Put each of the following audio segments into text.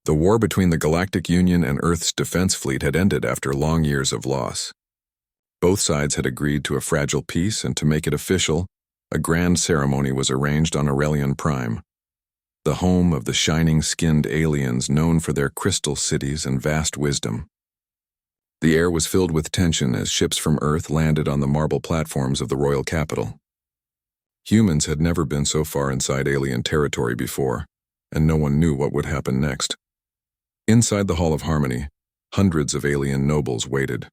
The war between the Galactic Union and Earth's defense fleet had ended after long years of loss. Both sides had agreed to a fragile peace, and to make it official, a grand ceremony was arranged on Aurelian Prime, the home of the shining-skinned aliens known for their crystal cities and vast wisdom. The air was filled with tension as ships from Earth landed on the marble platforms of the royal capital. Humans had never been so far inside alien territory before, and no one knew what would happen next. Inside the Hall of Harmony, hundreds of alien nobles waited.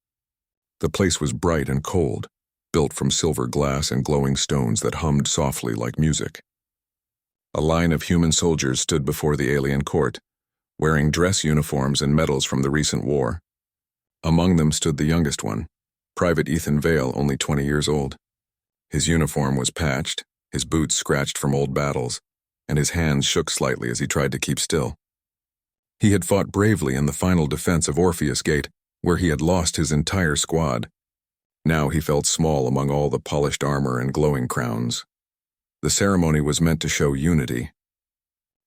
The place was bright and cold, built from silver glass and glowing stones that hummed softly like music. A line of human soldiers stood before the alien court, wearing dress uniforms and medals from the recent war. Among them stood the youngest one, Private Ethan Vale, only 20 years old. His uniform was patched, his boots scratched from old battles, and his hands shook slightly as he tried to keep still. He had fought bravely in the final defense of Orpheus Gate, where he had lost his entire squad. Now he felt small among all the polished armor and glowing crowns. The ceremony was meant to show unity.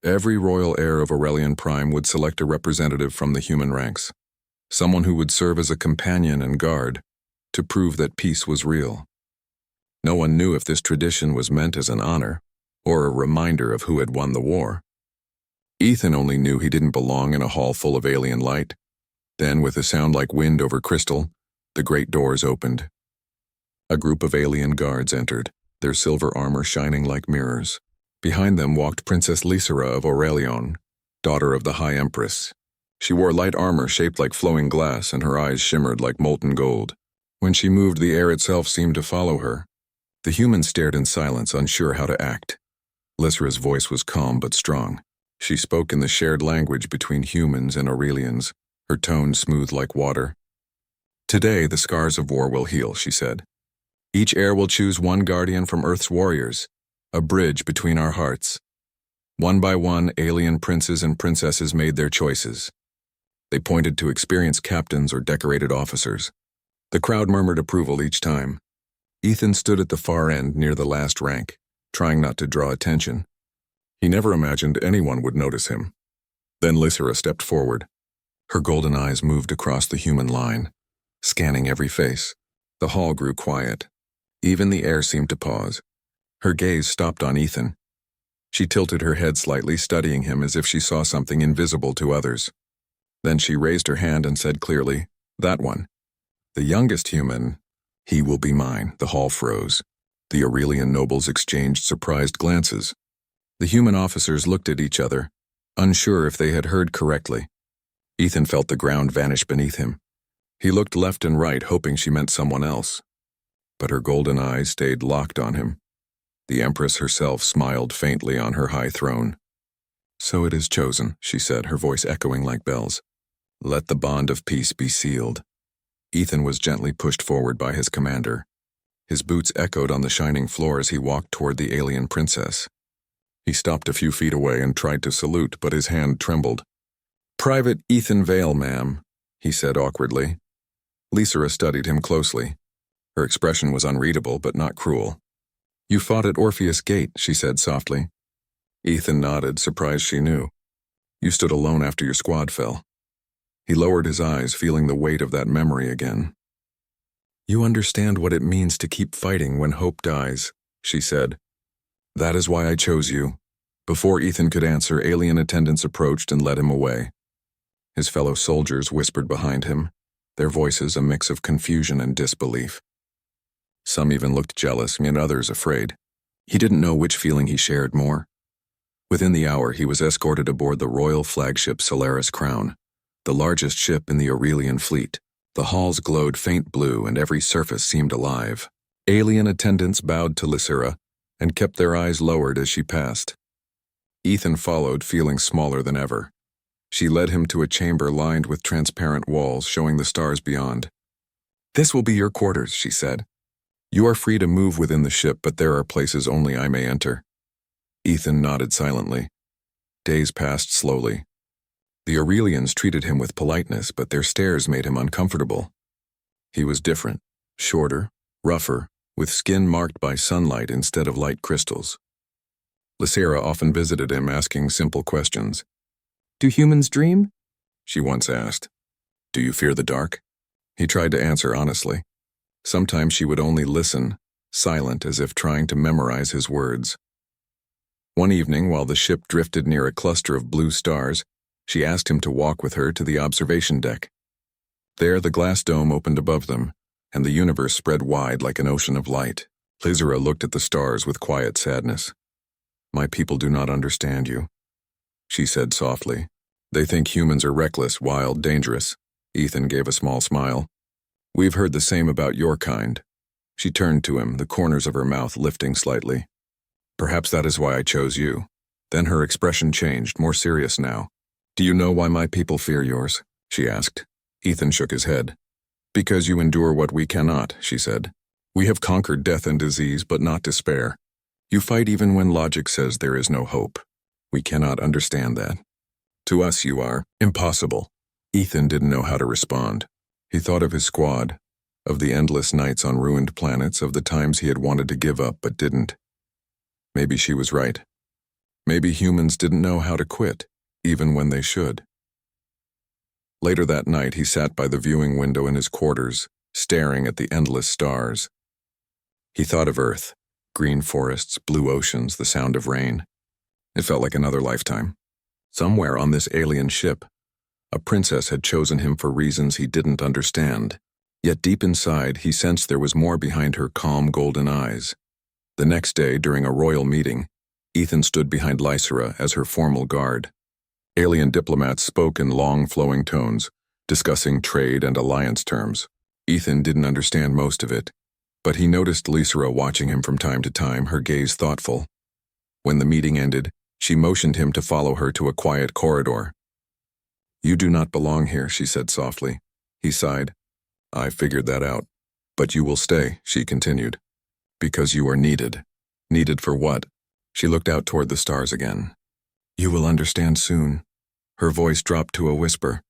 Every royal heir of Aurelian Prime would select a representative from the human ranks, someone who would serve as a companion and guard, to prove that peace was real. No one knew if this tradition was meant as an honor, or a reminder of who had won the war. Ethan only knew he didn't belong in a hall full of alien light. Then, with a sound like wind over crystal, the great doors opened. A group of alien guards entered, their silver armor shining like mirrors. Behind them walked Princess Lysera of Aurelion, daughter of the High Empress. She wore light armor shaped like flowing glass, and her eyes shimmered like molten gold. When she moved, the air itself seemed to follow her. The humans stared in silence, unsure how to act. Lysera's voice was calm but strong. She spoke in the shared language between humans and Aurelians, her tone smooth like water. "Today, the scars of war will heal," she said. "Each heir will choose one guardian from Earth's warriors, a bridge between our hearts." One by one, alien princes and princesses made their choices. They pointed to experienced captains or decorated officers. The crowd murmured approval each time. Ethan stood at the far end near the last rank, trying not to draw attention. He never imagined anyone would notice him. Then Lysera stepped forward. Her golden eyes moved across the human line, scanning every face. The hall grew quiet. Even the air seemed to pause. Her gaze stopped on Ethan. She tilted her head slightly, studying him as if she saw something invisible to others. Then she raised her hand and said clearly, "That one. The youngest human, he will be mine." The hall froze. The Aurelian nobles exchanged surprised glances. The human officers looked at each other, unsure if they had heard correctly. Ethan felt the ground vanish beneath him. He looked left and right, hoping she meant someone else. But her golden eyes stayed locked on him. The Empress herself smiled faintly on her high throne. "So it is chosen," she said, her voice echoing like bells. "Let the bond of peace be sealed." Ethan was gently pushed forward by his commander. His boots echoed on the shining floor as he walked toward the alien princess. He stopped a few feet away and tried to salute, but his hand trembled. "Private Ethan Vale, ma'am," he said awkwardly. Lysera studied him closely. Her expression was unreadable, but not cruel. "You fought at Orpheus Gate," she said softly. Ethan nodded, surprised she knew. "You stood alone after your squad fell." He lowered his eyes, feeling the weight of that memory again. "You understand what it means to keep fighting when hope dies," she said. "That is why I chose you." Before Ethan could answer, alien attendants approached and led him away. His fellow soldiers whispered behind him, their voices a mix of confusion and disbelief. Some even looked jealous, and others afraid. He didn't know which feeling he shared more. Within the hour, he was escorted aboard the royal flagship Solaris Crown, the largest ship in the Aurelian fleet. The halls glowed faint blue, and every surface seemed alive. Alien attendants bowed to Lysera and kept their eyes lowered as she passed. Ethan followed, feeling smaller than ever. She led him to a chamber lined with transparent walls showing the stars beyond. "This will be your quarters," she said. "You are free to move within the ship, but there are places only I may enter." Ethan nodded silently. Days passed slowly. The Aurelians treated him with politeness, but their stares made him uncomfortable. He was different, shorter, rougher, with skin marked by sunlight instead of light crystals. Lysera often visited him, asking simple questions. Do humans dream? She once asked. Do you fear the dark? He tried to answer honestly. Sometimes she would only listen, silent as if trying to memorize his words. One evening, while the ship drifted near a cluster of blue stars, she asked him to walk with her to the observation deck. There, the glass dome opened above them, and the universe spread wide like an ocean of light. Lizera looked at the stars with quiet sadness. My people do not understand you, she said softly. They think humans are reckless, wild, dangerous. Ethan gave a small smile. We've heard the same about your kind. She turned to him, the corners of her mouth lifting slightly. Perhaps that is why I chose you. Then her expression changed, more serious now. Do you know why my people fear yours? She asked. Ethan shook his head. Because you endure what we cannot, she said. We have conquered death and disease, but not despair. You fight even when logic says there is no hope. We cannot understand that. To us you are impossible. Ethan didn't know how to respond. He thought of his squad, of the endless nights on ruined planets, of the times he had wanted to give up but didn't. Maybe she was right. Maybe humans didn't know how to quit, even when they should. Later that night, he sat by the viewing window in his quarters, staring at the endless stars. He thought of Earth, green forests, blue oceans, the sound of rain. It felt like another lifetime. Somewhere on this alien ship, a princess had chosen him for reasons he didn't understand. Yet deep inside, he sensed there was more behind her calm golden eyes. The next day, during a royal meeting, Ethan stood behind Lysera as her formal guard. Alien diplomats spoke in long, flowing tones, discussing trade and alliance terms. Ethan didn't understand most of it, but he noticed Lysera watching him from time to time, her gaze thoughtful. When the meeting ended, she motioned him to follow her to a quiet corridor. You do not belong here, she said softly. He sighed. I figured that out. But you will stay, she continued. Because you are needed. Needed for what? She looked out toward the stars again. You will understand soon. Her voice dropped to a whisper.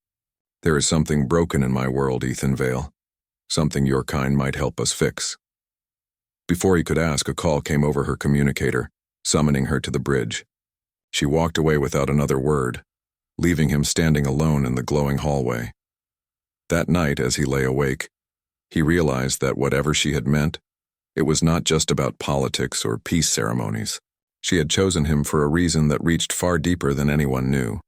There is something broken in my world, Ethan Vale. Something your kind might help us fix. Before he could ask, a call came over her communicator, summoning her to the bridge. She walked away without another word, leaving him standing alone in the glowing hallway. That night, as he lay awake, he realized that whatever she had meant, it was not just about politics or peace ceremonies. She had chosen him for a reason that reached far deeper than anyone knew.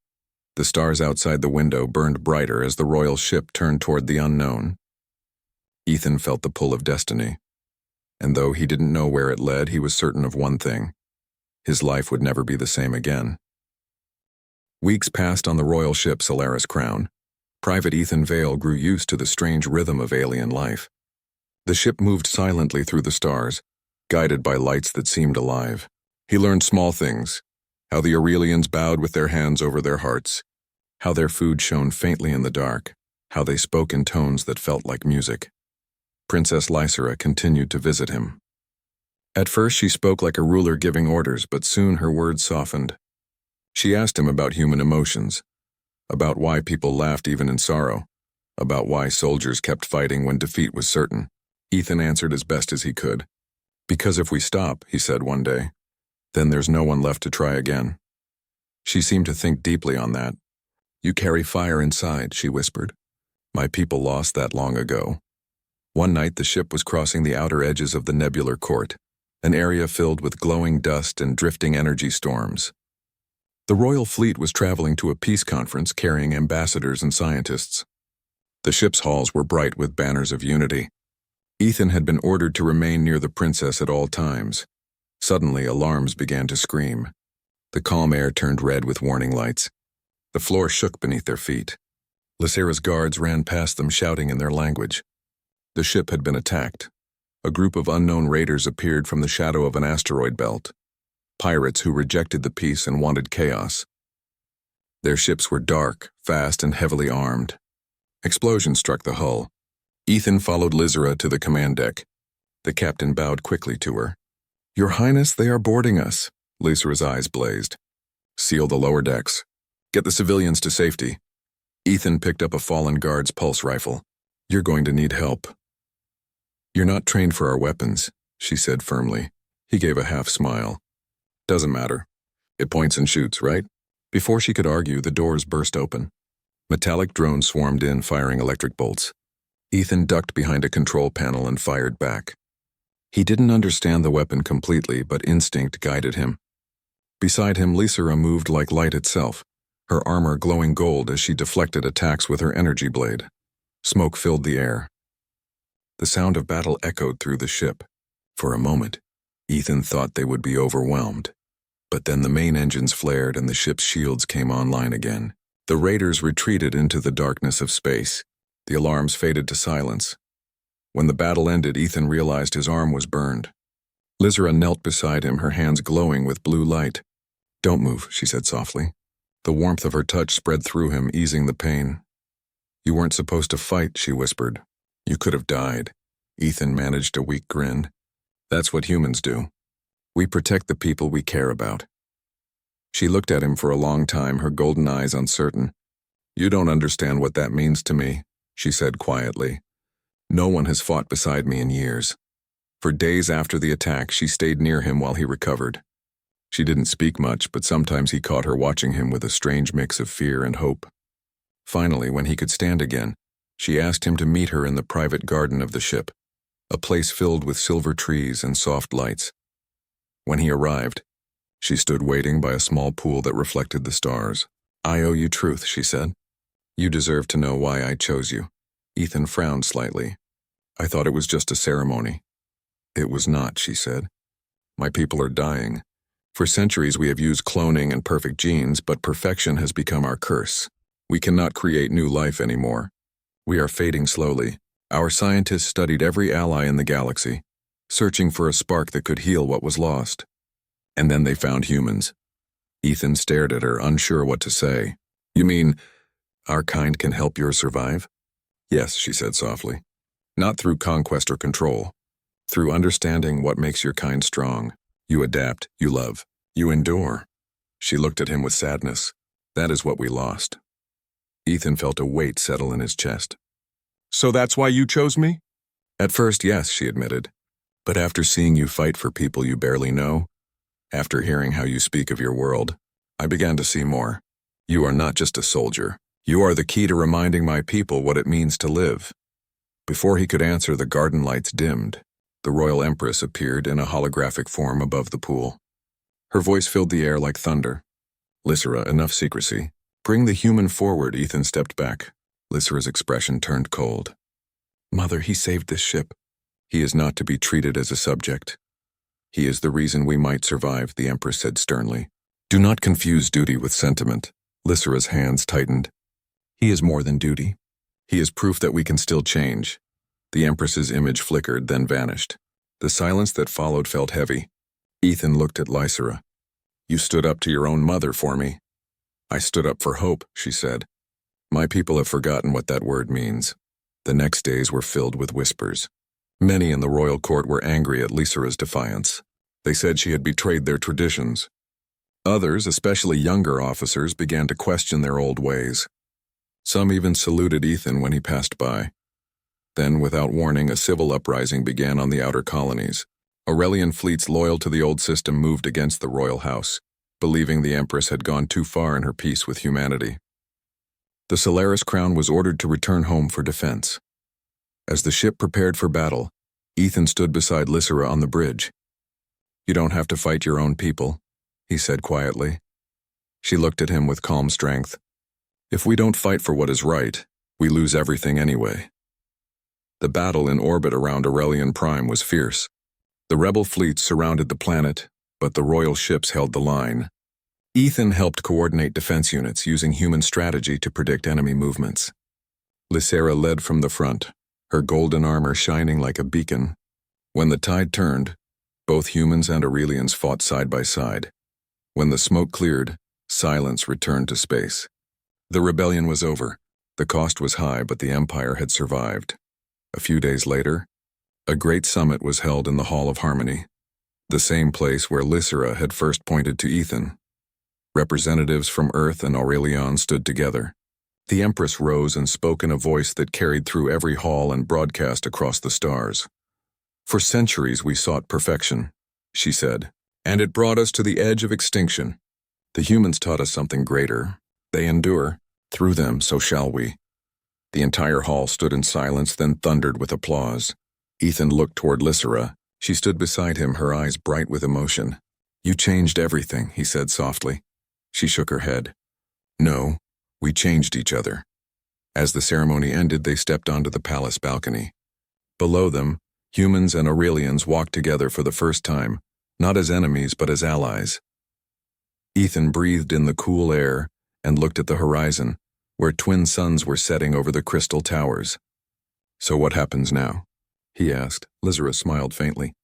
The stars outside the window burned brighter as the royal ship turned toward the unknown. Ethan felt the pull of destiny. And though he didn't know where it led, he was certain of one thing. His life would never be the same again. Weeks passed on the royal ship Solaris Crown. Private Ethan Vale grew used to the strange rhythm of alien life. The ship moved silently through the stars, guided by lights that seemed alive. He learned small things, how the Aurelians bowed with their hands over their hearts, how their food shone faintly in the dark, how they spoke in tones that felt like music. Princess Lysera continued to visit him. At first she spoke like a ruler giving orders, but soon her words softened. She asked him about human emotions, about why people laughed even in sorrow, about why soldiers kept fighting when defeat was certain. Ethan answered as best as he could. Because if we stop, he said one day, then there's no one left to try again. She seemed to think deeply on that. You carry fire inside, she whispered. My people lost that long ago. One night the ship was crossing the outer edges of the nebular court, an area filled with glowing dust and drifting energy storms. The royal fleet was traveling to a peace conference carrying ambassadors and scientists. The ship's halls were bright with banners of unity. Ethan had been ordered to remain near the princess at all times. Suddenly, alarms began to scream. The calm air turned red with warning lights. The floor shook beneath their feet. Lysera's guards ran past them shouting in their language. The ship had been attacked. A group of unknown raiders appeared from the shadow of an asteroid belt. Pirates who rejected the peace and wanted chaos. Their ships were dark, fast, and heavily armed. Explosions struck the hull. Ethan followed Lysera to the command deck. The captain bowed quickly to her. Your Highness, they are boarding us. Lysera's eyes blazed. Seal the lower decks. Get the civilians to safety. Ethan picked up a fallen guard's pulse rifle. You're going to need help. You're not trained for our weapons, she said firmly. He gave a half smile. Doesn't matter. It points and shoots, right? Before she could argue, the doors burst open. Metallic drones swarmed in, firing electric bolts. Ethan ducked behind a control panel and fired back. He didn't understand the weapon completely, but instinct guided him. Beside him, Lysera moved like light itself, her armor glowing gold as she deflected attacks with her energy blade. Smoke filled the air. The sound of battle echoed through the ship. For a moment, Ethan thought they would be overwhelmed. But then the main engines flared and the ship's shields came online again. The raiders retreated into the darkness of space. The alarms faded to silence. When the battle ended, Ethan realized his arm was burned. Lysera knelt beside him, her hands glowing with blue light. "Don't move," she said softly. The warmth of her touch spread through him, easing the pain. "You weren't supposed to fight," she whispered. "You could have died." Ethan managed a weak grin. "That's what humans do. We protect the people we care about." She looked at him for a long time, her golden eyes uncertain. "You don't understand what that means to me," she said quietly. "No one has fought beside me in years." For days after the attack, she stayed near him while he recovered. She didn't speak much, but sometimes he caught her watching him with a strange mix of fear and hope. Finally, when he could stand again, she asked him to meet her in the private garden of the ship, a place filled with silver trees and soft lights. When he arrived, she stood waiting by a small pool that reflected the stars. "I owe you truth," she said. "You deserve to know why I chose you." Ethan frowned slightly. "I thought it was just a ceremony." "It was not," she said. "My people are dying. For centuries we have used cloning and perfect genes, but perfection has become our curse. We cannot create new life anymore. We are fading slowly. Our scientists studied every ally in the galaxy, searching for a spark that could heal what was lost. And then they found humans." Ethan stared at her, unsure what to say. "You mean, our kind can help yours survive?" "Yes," she said softly. "Not through conquest or control. Through understanding what makes your kind strong. You adapt, you love, you endure." She looked at him with sadness. "That is what we lost." Ethan felt a weight settle in his chest. "So that's why you chose me?" "At first, yes," she admitted. "But after seeing you fight for people you barely know, after hearing how you speak of your world, I began to see more. You are not just a soldier. You are the key to reminding my people what it means to live." Before he could answer, the garden lights dimmed. The Royal Empress appeared in a holographic form above the pool. Her voice filled the air like thunder. "Lysera, enough secrecy. Bring the human forward." Ethan stepped back. Lysera's expression turned cold. "Mother, he saved this ship. He is not to be treated as a subject. He is the reason we might survive," the Empress said sternly. "Do not confuse duty with sentiment." Lysera's hands tightened. "He is more than duty. He is proof that we can still change." The Empress's image flickered, then vanished. The silence that followed felt heavy. Ethan looked at Lysera. "You stood up to your own mother for me." "I stood up for hope," she said. "My people have forgotten what that word means." The next days were filled with whispers. Many in the royal court were angry at Lysera's defiance. They said she had betrayed their traditions. Others, especially younger officers, began to question their old ways. Some even saluted Ethan when he passed by. Then, without warning, a civil uprising began on the outer colonies. Aurelian fleets loyal to the old system moved against the royal house, believing the Empress had gone too far in her peace with humanity. The Solaris crown was ordered to return home for defense. As the ship prepared for battle, Ethan stood beside Lysera on the bridge. "You don't have to fight your own people," he said quietly. She looked at him with calm strength. "If we don't fight for what is right, we lose everything anyway." The battle in orbit around Aurelian Prime was fierce. The rebel fleets surrounded the planet, but the royal ships held the line. Ethan helped coordinate defense units using human strategy to predict enemy movements. Lysera led from the front, her golden armor shining like a beacon. When the tide turned, both humans and Aurelians fought side by side. When the smoke cleared, silence returned to space. The rebellion was over. The cost was high, but the Empire had survived. A few days later, a great summit was held in the Hall of Harmony, the same place where Lysera had first pointed to Ethan. Representatives from Earth and Aurelion stood together. The Empress rose and spoke in a voice that carried through every hall and broadcast across the stars. "For centuries we sought perfection," she said, "and it brought us to the edge of extinction. The humans taught us something greater. They endure. Through them, so shall we. The entire hall stood in silence, then thundered with applause. Ethan looked toward Lysera. She stood beside him, her eyes bright with emotion. "You changed everything," he said softly. She shook her head. "No, we changed each other." As the ceremony ended, they stepped onto the palace balcony. Below them, humans and Aurelians walked together for the first time, not as enemies but as allies. Ethan breathed in the cool air and looked at the horizon, where twin suns were setting over the crystal towers. "So what happens now?" he asked. Lysera smiled faintly.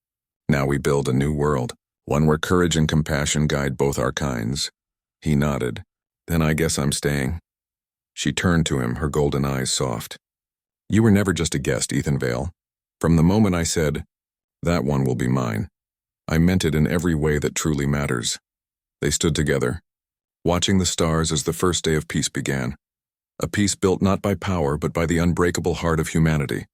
"Now we build a new world, one where courage and compassion guide both our kinds." He nodded. "Then I guess I'm staying." She turned to him, her golden eyes soft. "You were never just a guest, Ethan Vale. From the moment I said, 'That one will be mine,' I meant it in every way that truly matters." They stood together, watching the stars as the first day of peace began. A peace built not by power but by the unbreakable heart of humanity.